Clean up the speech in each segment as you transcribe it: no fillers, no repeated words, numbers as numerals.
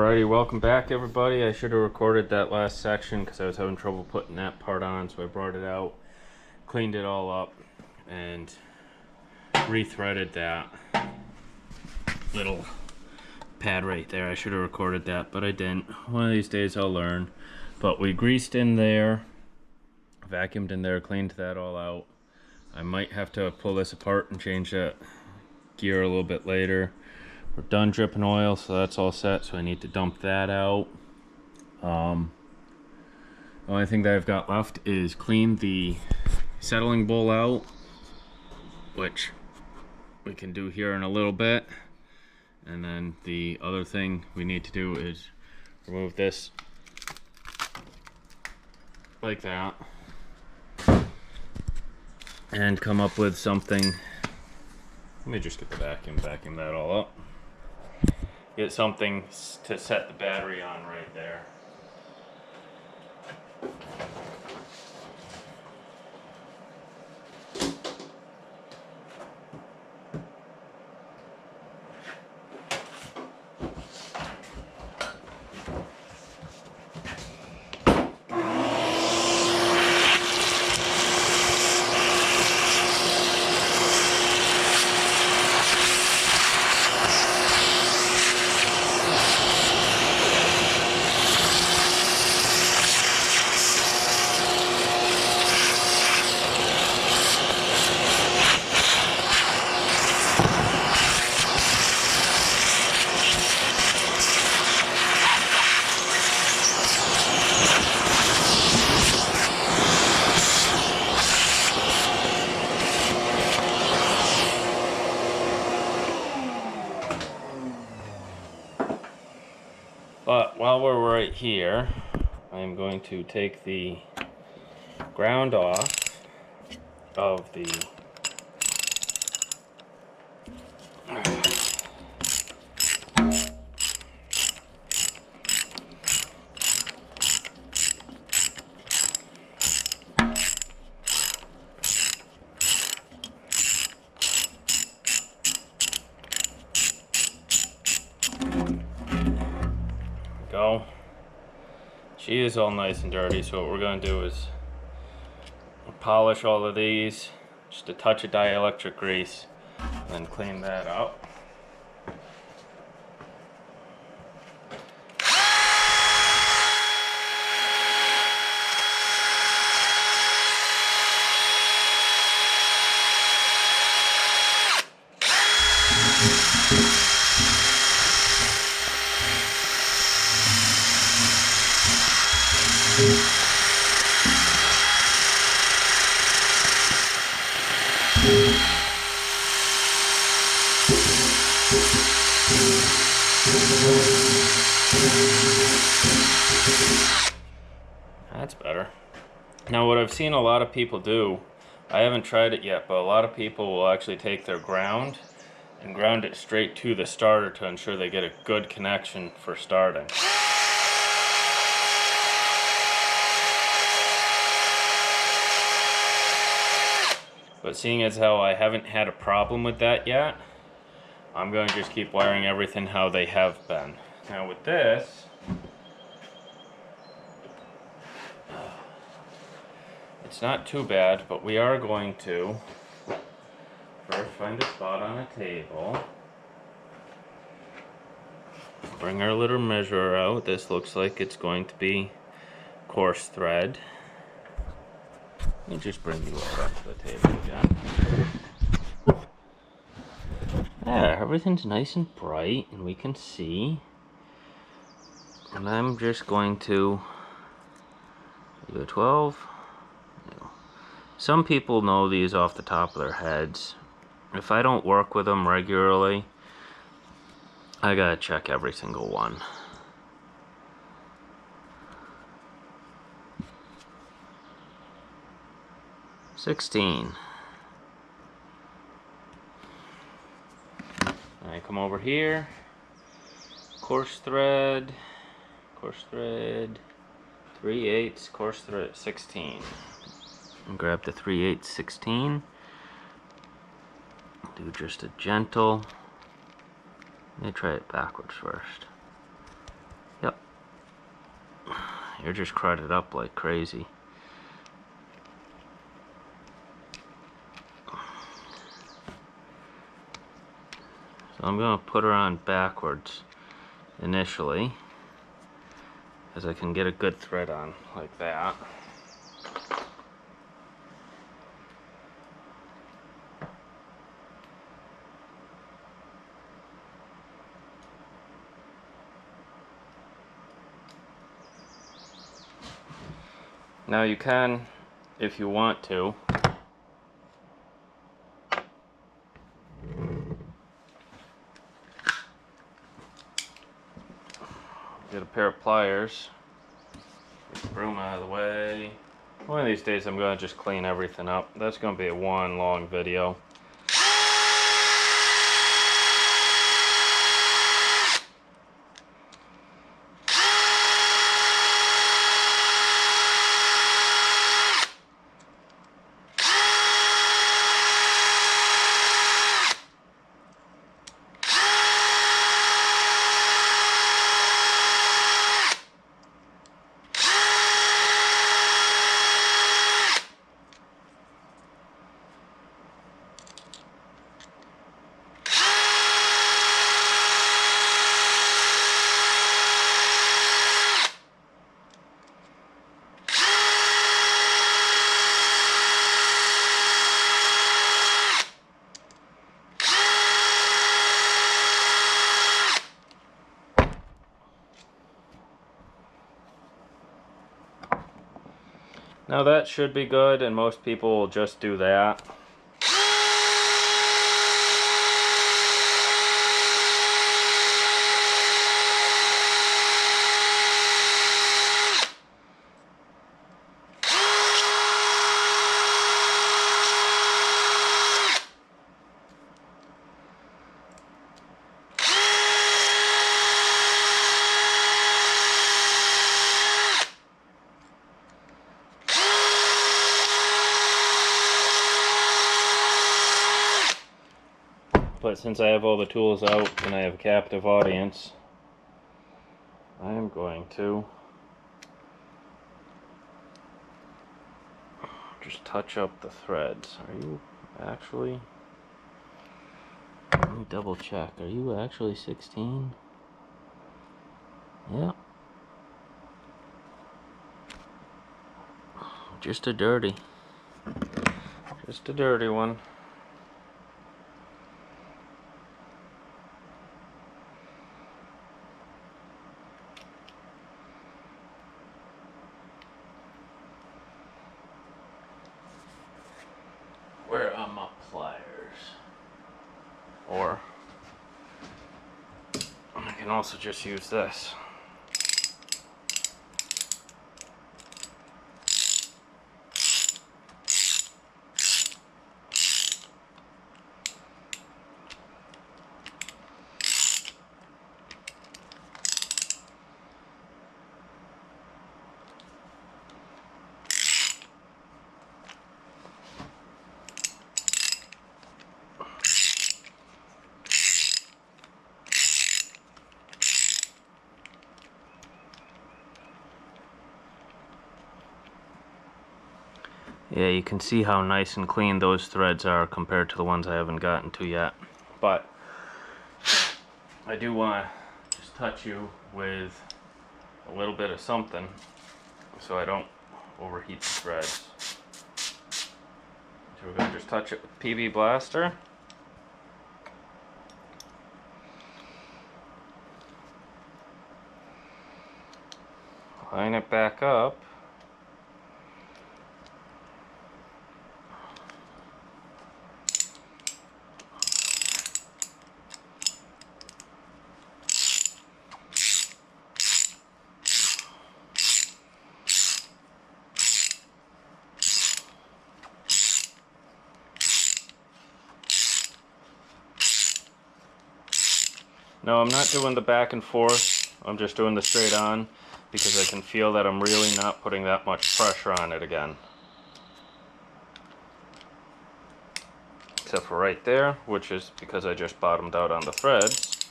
Alrighty, welcome back everybody. I should have recorded that last section because I was having trouble putting that part on, so I brought it out, cleaned it all up, and rethreaded that little pad right there. I should have recorded that, but I didn't. One of these days I'll learn. But we greased in there, vacuumed in there, cleaned that all out. I might have to pull this apart and change that gear a little bit later. We're done dripping oil, so that's all set, so I need to dump that out. The only thing that I've got left is clean the settling bowl out, which we can do here in a little bit. And then the other thing we need to do is remove this like that and come up with something. Let me just get the vacuum that all up. Get something to set the battery on right there. But while we're right here, I'm going to take the ground off of the go. She is all nice and dirty, so what we're going to do is polish all of these, just a touch of dielectric grease, and then clean that up. That's better. Now what I've seen a lot of people do, I haven't tried it yet, but a lot of people will actually take their ground and ground it straight to the starter to ensure they get a good connection for starting. But seeing as how I haven't had a problem with that yet, I'm going to just keep wiring everything how they have been. Now with this, it's not too bad, but we are going to first find a spot on a table. Bring our little measurer out. This looks like it's going to be coarse thread. Let me just bring you all up to the table again. There, everything's nice and bright and we can see. And I'm just going to do a 12. Some people know these off the top of their heads. If I don't work with them regularly, I gotta check every single one. $16. I come over here, coarse thread, 3/8, coarse thread 16. And grab the 3/8 16. Do just a gentle. Let me try it backwards first. They're just crowded up like crazy. So I'm going to put her on backwards initially, as I can get a good thread on like that. Now you can, if you want to, get a pair of pliers, get the broom out of the way. One of these days I'm going to just clean everything up. That's going to be a one long video. Now that should be good, and most people will just do that. But since I have all the tools out and I have a captive audience, I am going to just touch up the threads. Are you actually... Let me double check. Are you actually 16? Yeah. Just a dirty one. Where are my pliers? Or I can also just use this. Yeah, you can see how nice and clean those threads are compared to the ones I haven't gotten to yet. But I do want to just touch you with a little bit of something so I don't overheat the threads. So we're going to just touch it with PB Blaster. Line it back up. No, I'm not doing the back and forth. I'm just doing the straight on because I can feel that I'm really not putting that much pressure on it again. Except for right there, which is because I just bottomed out on the threads.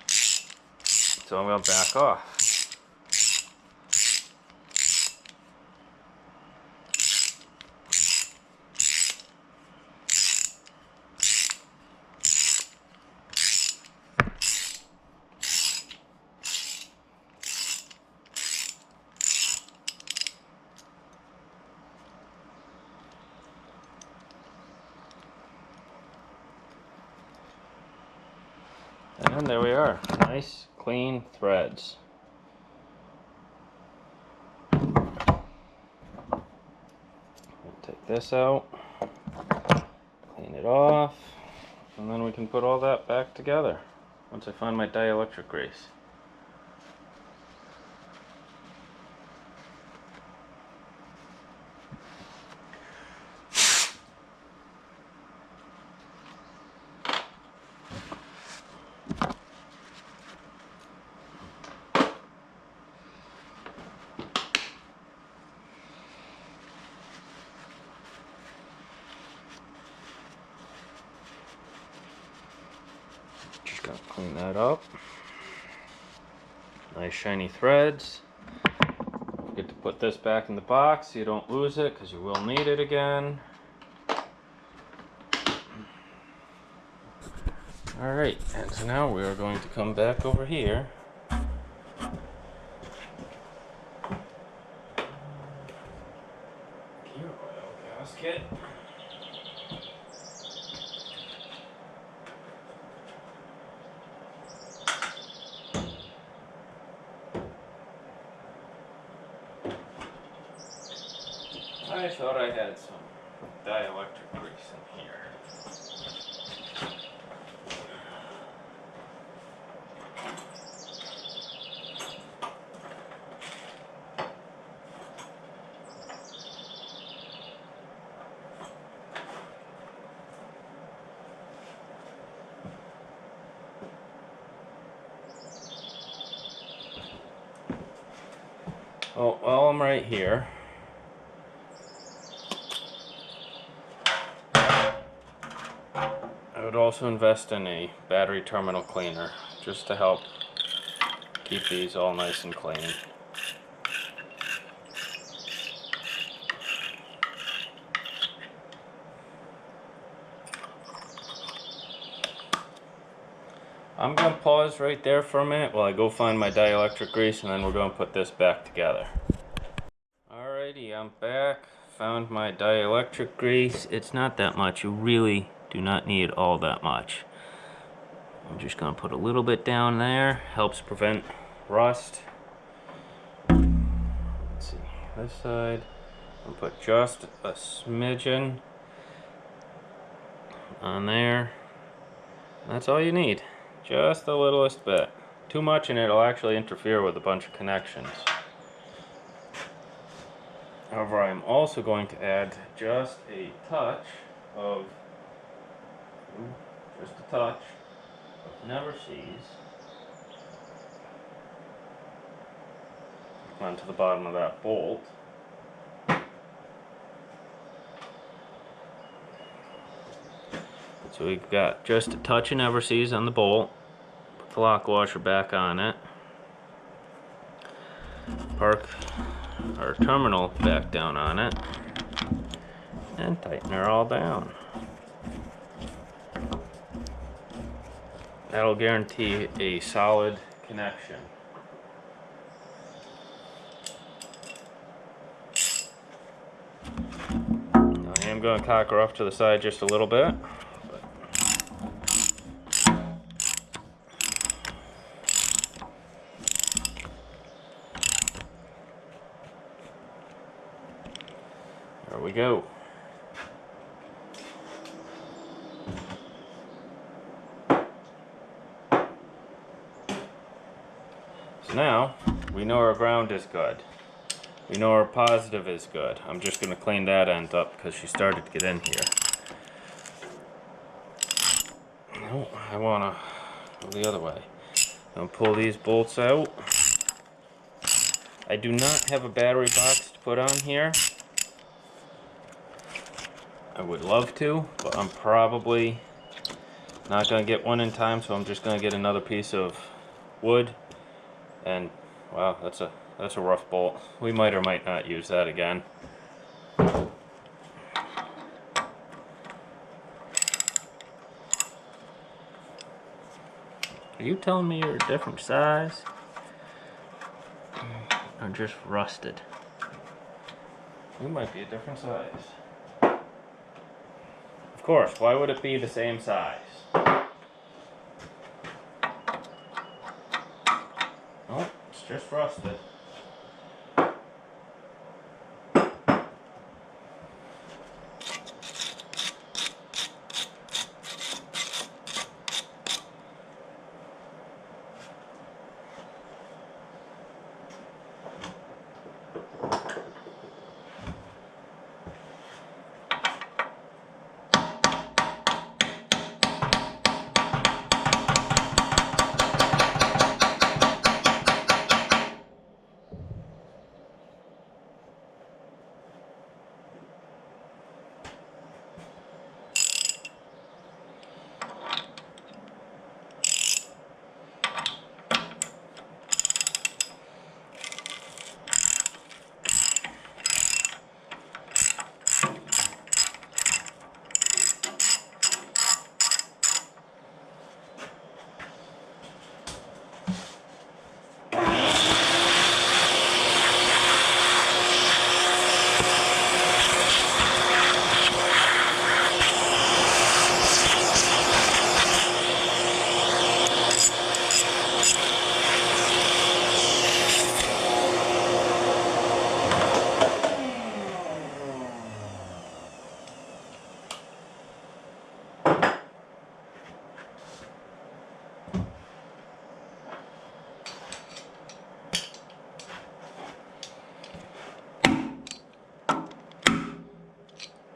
So I'm going to back off. And there we are. Nice, clean threads. Take this out, clean it off, and then we can put all that back together once I find my dielectric grease. Just gotta clean that up. Nice shiny threads. Get to put this back in the box so you don't lose it, because you will need it again. Alright, and so now we are going to come back over here. Gear oil gasket. I thought I had some dielectric grease in here. Oh, while I'm right here, I would also invest in a battery terminal cleaner just to help keep these all nice and clean. I'm going to pause right there for a minute while I go find my dielectric grease, and then we're going to put this back together. Alrighty, I'm back. Found my dielectric grease. It's not that much. You really do not need all that much. I'm just going to put a little bit down there. Helps prevent rust. Let's see, this side. I'll put just a smidgen on there. That's all you need. Just the littlest bit. Too much and it'll actually interfere with a bunch of connections. However, I'm also going to add just a touch of, Never Sees onto the bottom of that bolt. So we've got just a touch of Never Sees on the bolt. Put the lock washer back on it. Park our terminal back down on it. And tighten her all down. That'll guarantee a solid connection. Now I am going to cock her off to the side just a little bit. There we go. So now, we know our ground is good. We know our positive is good. I'm just going to clean that end up because she started to get in here. No, I want to go the other way. I'm going to pull these bolts out. I do not have a battery box to put on here. I would love to, but I'm probably not going to get one in time, so I'm just going to get another piece of wood. And wow, that's a rough bolt. We might or might not use that again. Are you telling me you're a different size? Or just rusted? You might be a different size. Of course, why would it be the same size? just rusted.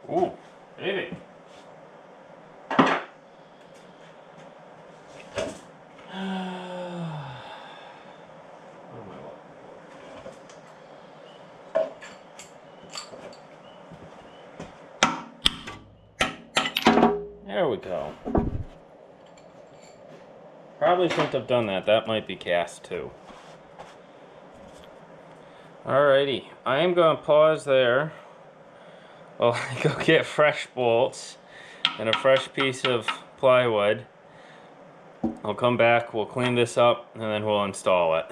Ooh, baby. There we go. Probably shouldn't have done that. That might be cast too. Alrighty, I am going to pause there. I'll go get fresh bolts and a fresh piece of plywood. I'll come back, we'll clean this up, and then we'll install it.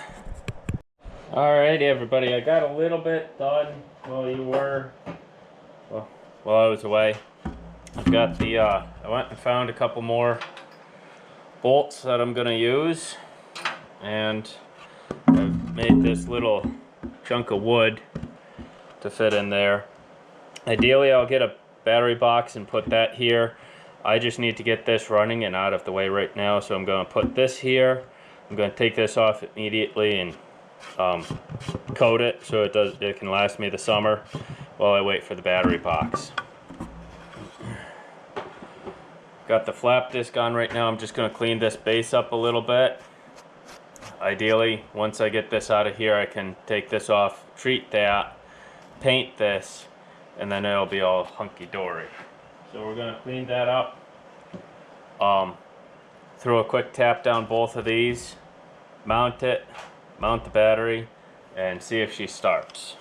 Alrighty everybody, I got a little bit done while I was away. I've got the, I went and found a couple more bolts that I'm gonna use, and I've made this little chunk of wood to fit in there. Ideally I'll get a battery box and put that here. I just need to get this running and out of the way right now, so I'm going to put this here. I'm going to take this off immediately and coat it so it can last me the summer while I wait for the battery box. Got the flap disc on right now. I'm just going to clean this base up a little bit. Ideally, once I get this out of here, I can take this off, treat that, paint this, and then it'll be all hunky-dory. So we're going to clean that up. Throw a quick tap down both of these, mount it, mount the battery, and see if she starts.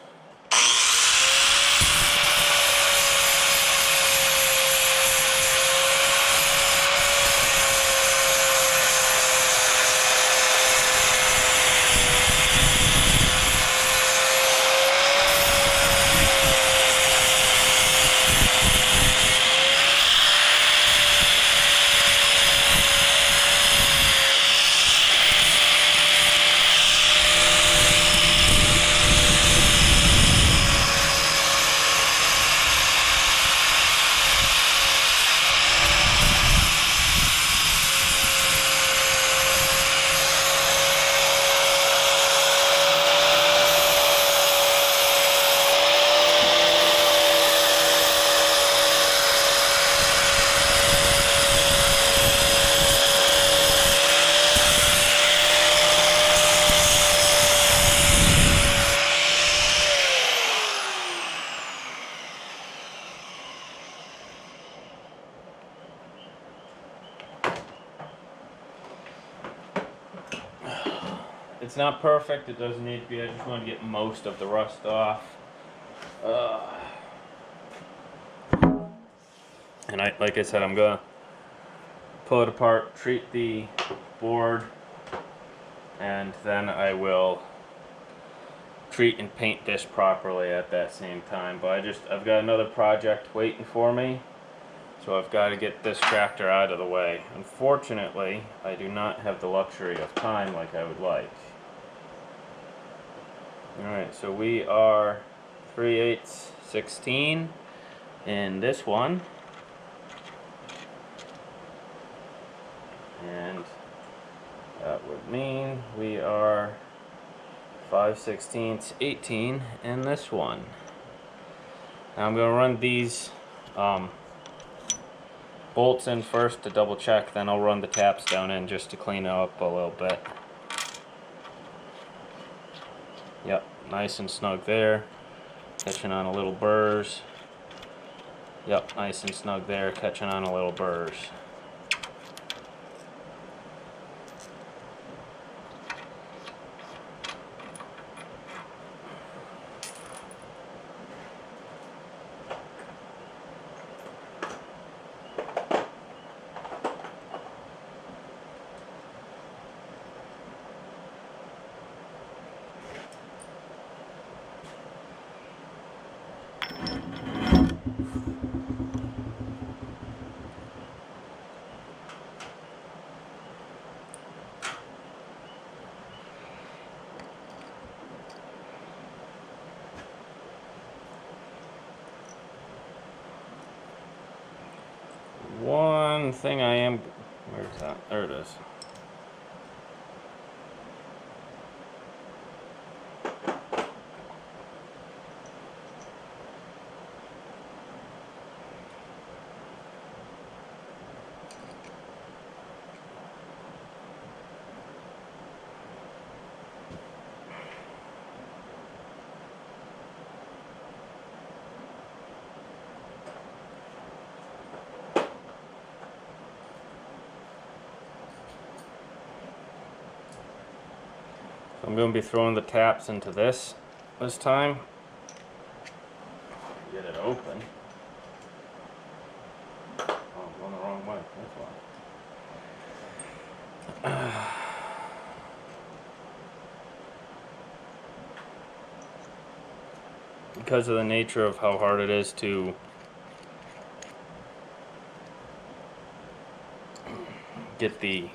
It's not perfect, it doesn't need to be, I just want to get most of the rust off. And like I said, I'm going to pull it apart, treat the board, and then I will treat and paint this properly at that same time. But I've got another project waiting for me, so I've got to get this tractor out of the way. Unfortunately, I do not have the luxury of time like I would like. Alright, so we are 3/8 16 in this one. And that would mean we are 5/16 18 in this one. Now I'm going to run these bolts in first to double check, then I'll run the taps down in just to clean it up a little bit. Yep, nice and snug there. Catching on a little burrs. Yep, nice and snug there, catching on a little burrs. One thing I am... Where's that? There it is. I'm going to be throwing the taps into this time. Get it open. Oh, I'm going the wrong way. That's why. Because of the nature of how hard it is to get the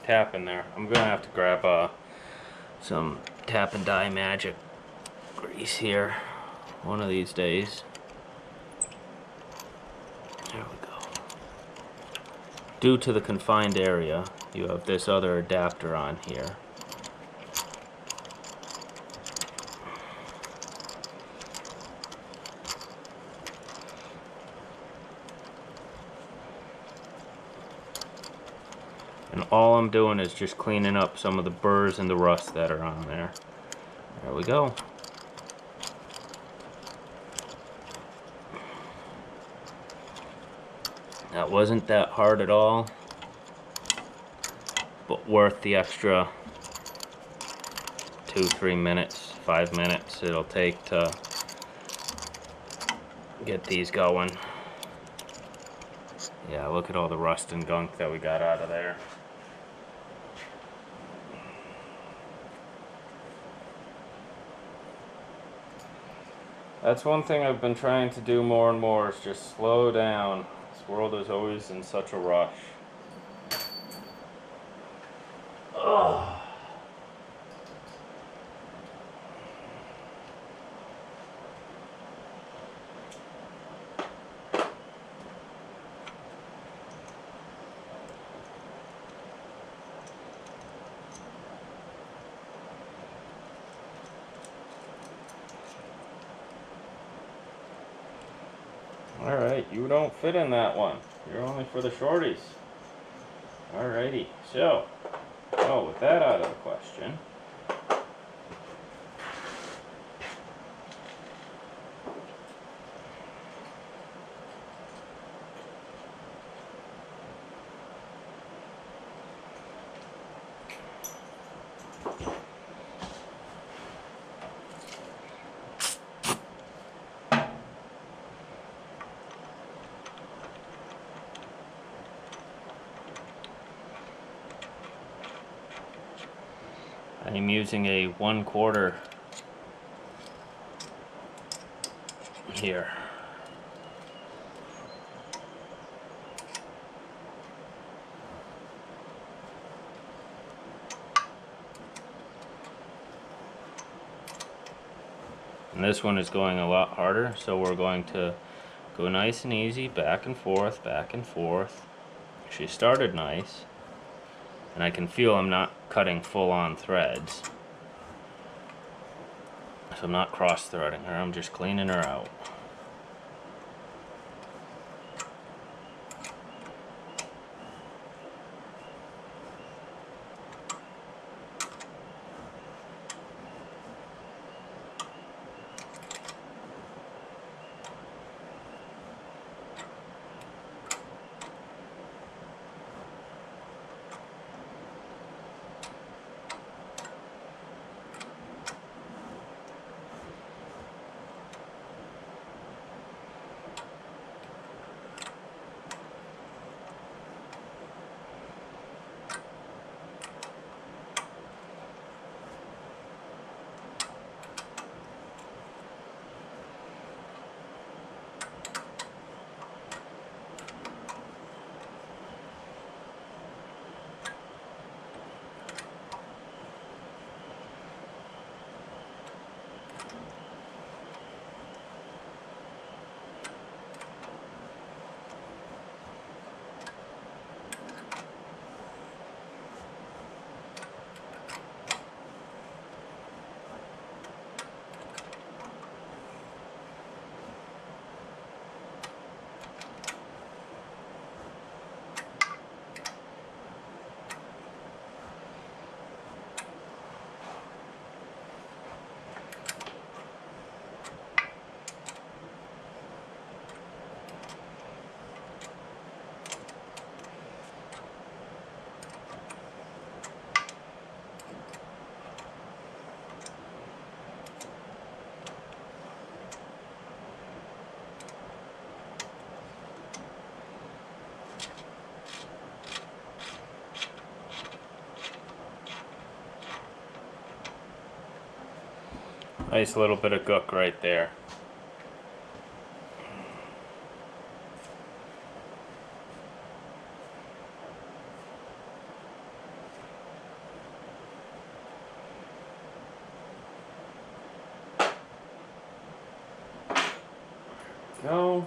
tap in there, I'm gonna have to grab some tap and die magic grease here one of these days. There we go. Due to the confined area, you have this other adapter on here. And all I'm doing is just cleaning up some of the burrs and the rust that are on there. There we go. That wasn't that hard at all, but worth the extra 2-3 minutes, 5 minutes it'll take to get these going. Yeah, look at all the rust and gunk that we got out of there. That's one thing I've been trying to do more and more, is just slow down. This world is always in such a rush. Ugh. Alright, you don't fit in that one. You're only for the shorties. Alrighty, so, with that out of the question, I'm using a 1/4 here. And this one is going a lot harder, so we're going to go nice and easy, back and forth, back and forth. She started nice, and I can feel I'm not cutting full-on threads. So I'm not cross-threading her, I'm just cleaning her out. Nice little bit of gook right there. Go.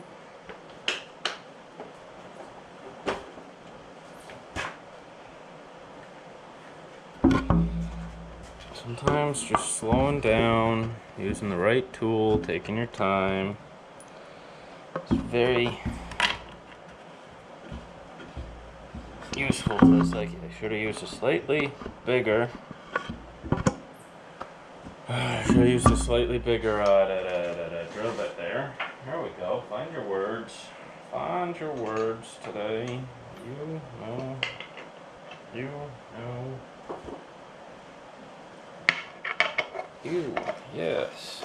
Sometimes just slowing down, using the right tool, taking your time. It's very useful to this. Like, I should have used a slightly bigger. I should have used a slightly bigger drill bit there. There we go. Find your words. Find your words today. You know. You know. You. Yes.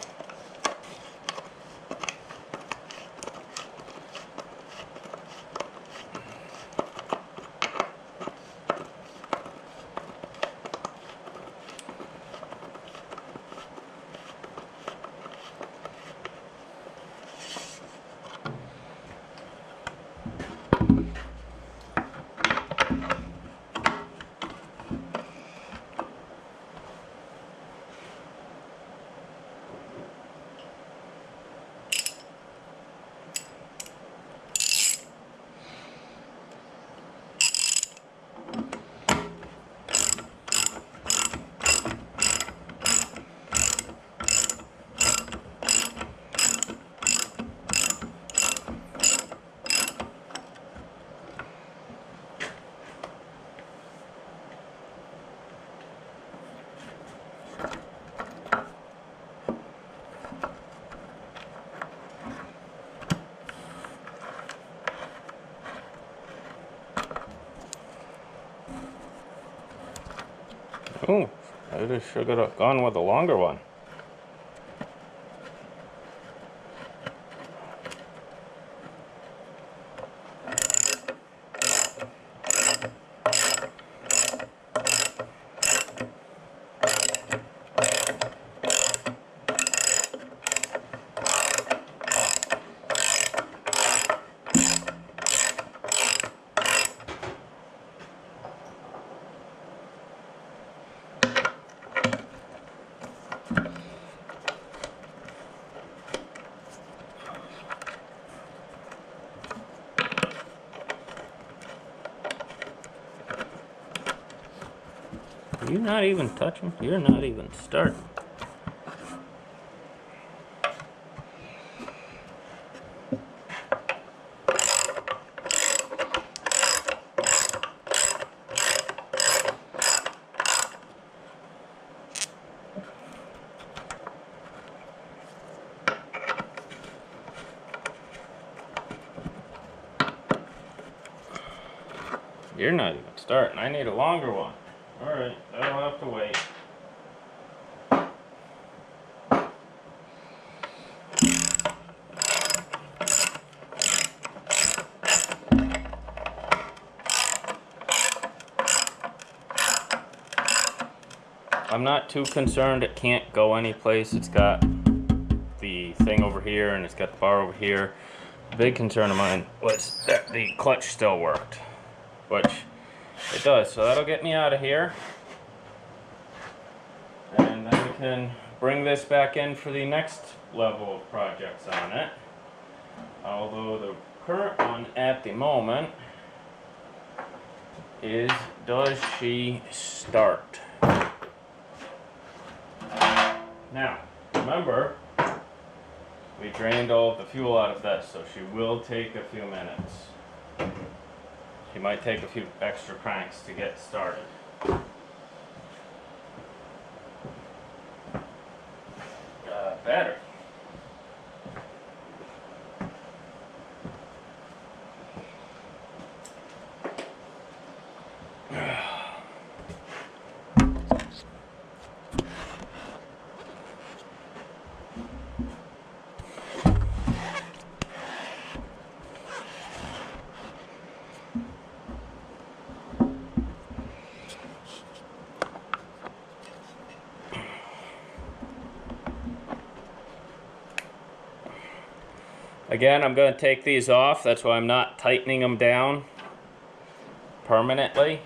Oh, I just should have gone with a longer one. You're not even touching. You're not even starting. You're not even starting. I need a longer one. Alright, that'll have to wait. I'm not too concerned it can't go anyplace. It's got the thing over here and it's got the bar over here. The big concern of mine was that the clutch still worked, which it does. So that'll get me out of here. And then we can bring this back in for the next level of projects on it. Although the current one at the moment is, does she start? Now, remember, we drained all of the fuel out of this, so she will take a few minutes. She might take a few extra cranks to get started. Battery. Again, I'm going to take these off. That's why I'm not tightening them down permanently.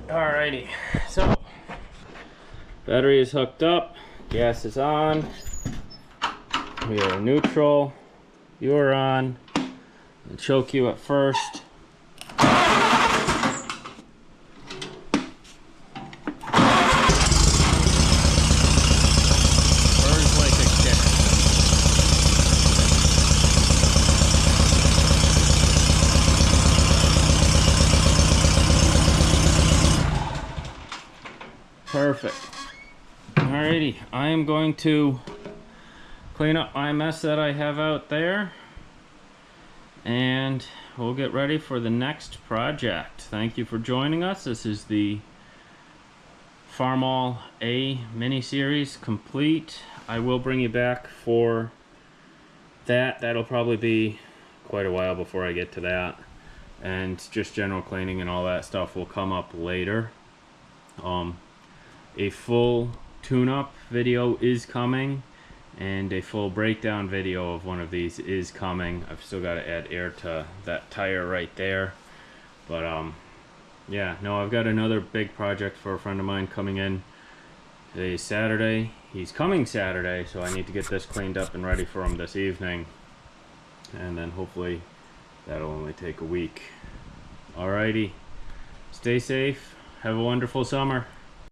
Alrighty, so battery is hooked up, gas is on, we are neutral, you're on, I'll choke you at first. Burns like a cat. Perfect. Alrighty, I am going to clean up my mess that I have out there and we'll get ready for the next project. Thank you for joining us. This is the Farmall A mini-series complete. I will bring you back for that. That'll probably be quite a while before I get to that. And just general cleaning and all that stuff will come up later. A full tune-up video is coming, and a full breakdown video of one of these is coming. I've still got to add air to that tire right there. But yeah, no, I've got another big project for a friend of mine coming in. Today's Saturday. He's coming Saturday, so I need to get this cleaned up and ready for him this evening. And then hopefully that'll only take a week. Alrighty, stay safe. Have a wonderful summer.